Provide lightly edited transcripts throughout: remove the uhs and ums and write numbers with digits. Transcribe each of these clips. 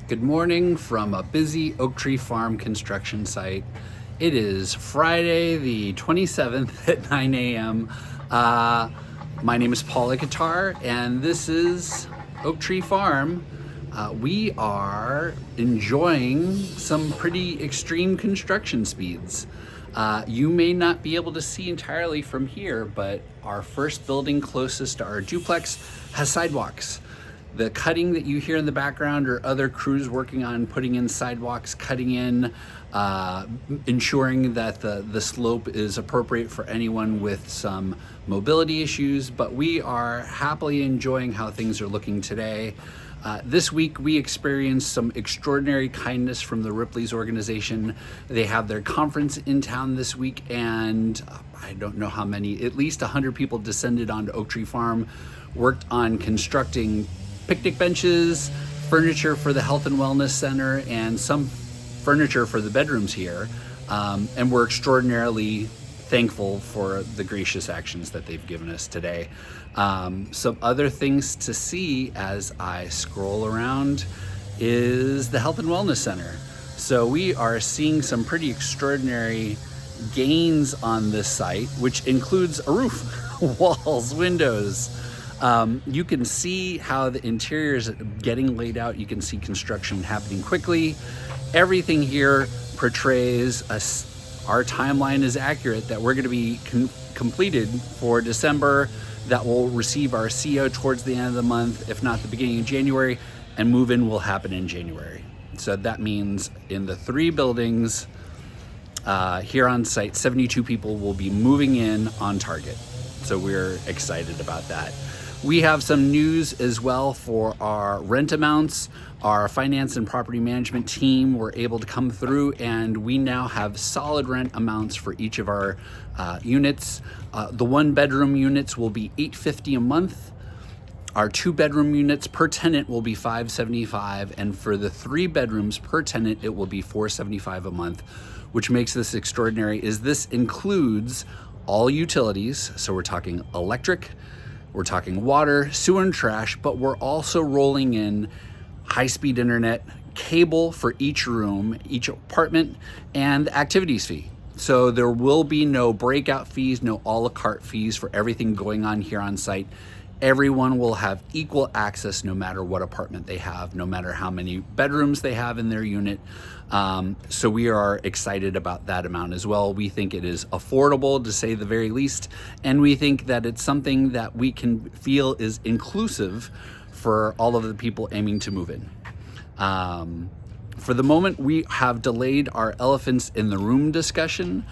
Good morning from a busy oak tree farm construction site. It is Friday the 27th at 9 a.m. My name is Paul Icatar and this is Oak Tree Farm. We are enjoying some pretty extreme construction speeds. You may not be able to see entirely from here, but our first building closest to our duplex has sidewalks. The cutting that you hear in the background are other crews working on putting in sidewalks, cutting in, ensuring that the slope is appropriate for anyone with some mobility issues, but we are happily enjoying how things are looking today. This week we experienced some extraordinary kindness from the Ripley's organization. They have their conference in town this week, and I don't know how many, at least 100 people descended onto Oak Tree Farm, worked on constructing picnic benches, furniture for the health and wellness center, and some furniture for the bedrooms here. And we're extraordinarily thankful for the gracious actions that they've given us today. Some other things to see as I scroll around is the health and wellness center. So we are seeing some pretty extraordinary gains on this site, which includes a roof, walls, windows. You can see how the interior is getting laid out. You can see construction happening quickly. Everything here portrays our timeline is accurate, that we're going to be completed for December, that will receive our CO towards the end of the month, if not the beginning of January, and move-in will happen in January. So that means in the 3 buildings here on site, 72 people will be moving in on target. So we're excited about that. We have some news as well for our rent amounts. Our finance and property management team were able to come through, and we now have solid rent amounts for each of our units. The 1-bedroom units will be $850 a month. Our 2-bedroom units per tenant will be $575, and for the 3 bedrooms per tenant, it will be $475 a month, which makes this extraordinary. This includes all utilities, so we're talking electric, we're talking water, sewer, and trash, but we're also rolling in high-speed internet, cable for each room, each apartment, and activities fee. So there will be no breakout fees, no a la carte fees for everything going on here on site. Everyone will have equal access no matter what apartment they have, no matter how many bedrooms they have in their unit. So we are excited about that amount as well. We think it is affordable, to say the very least, and we think that it's something that we can feel is inclusive for all of the people aiming to move in. For the moment, we have delayed our elephants in the room discussion.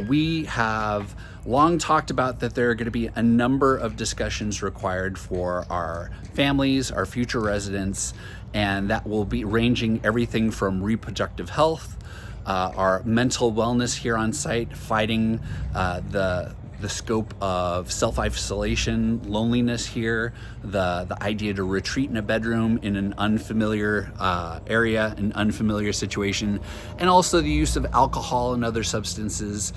We have long talked about that there are going to be a number of discussions required for our families, our future residents, and that will be ranging everything from reproductive health, our mental wellness here on site, fighting the scope of self-isolation, loneliness here, the idea to retreat in a bedroom in an unfamiliar area, an unfamiliar situation, and also the use of alcohol and other substances,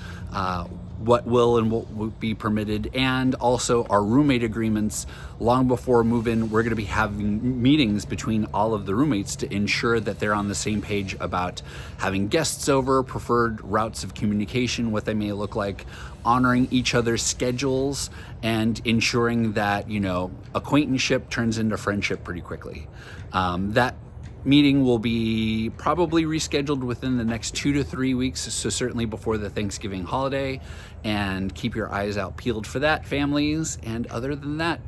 what will and what will be permitted, and also our roommate agreements. Long before move-in, we're going to be having meetings between all of the roommates to ensure that they're on the same page about having guests over, preferred routes of communication, what they may look like, honoring each other's schedules, and ensuring that, acquaintanceship turns into friendship pretty quickly. That meeting will be probably rescheduled within the next 2 to 3 weeks, so certainly before the Thanksgiving holiday, and keep your eyes out peeled for that, families. And other than that,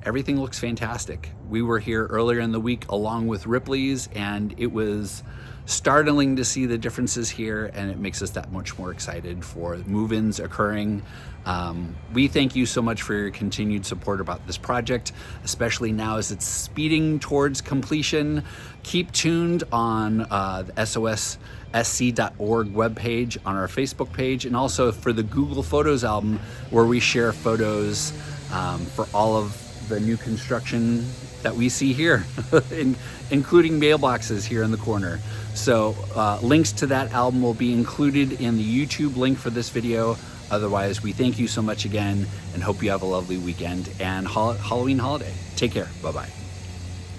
everything looks fantastic. We were here earlier in the week along with Ripley's, and it was startling to see the differences here, and it makes us that much more excited for move-ins occurring. We thank you so much for your continued support about this project, especially now as it's speeding towards completion. Keep tuned on the sossc.org webpage, on our Facebook page, and also for the Google Photos album, where we share photos for all of the new construction that we see here, including mailboxes here in the corner. So links to that album will be included in the YouTube link for this video. Otherwise, we thank you so much again and hope you have a lovely weekend and Halloween holiday. Take care. Bye-bye.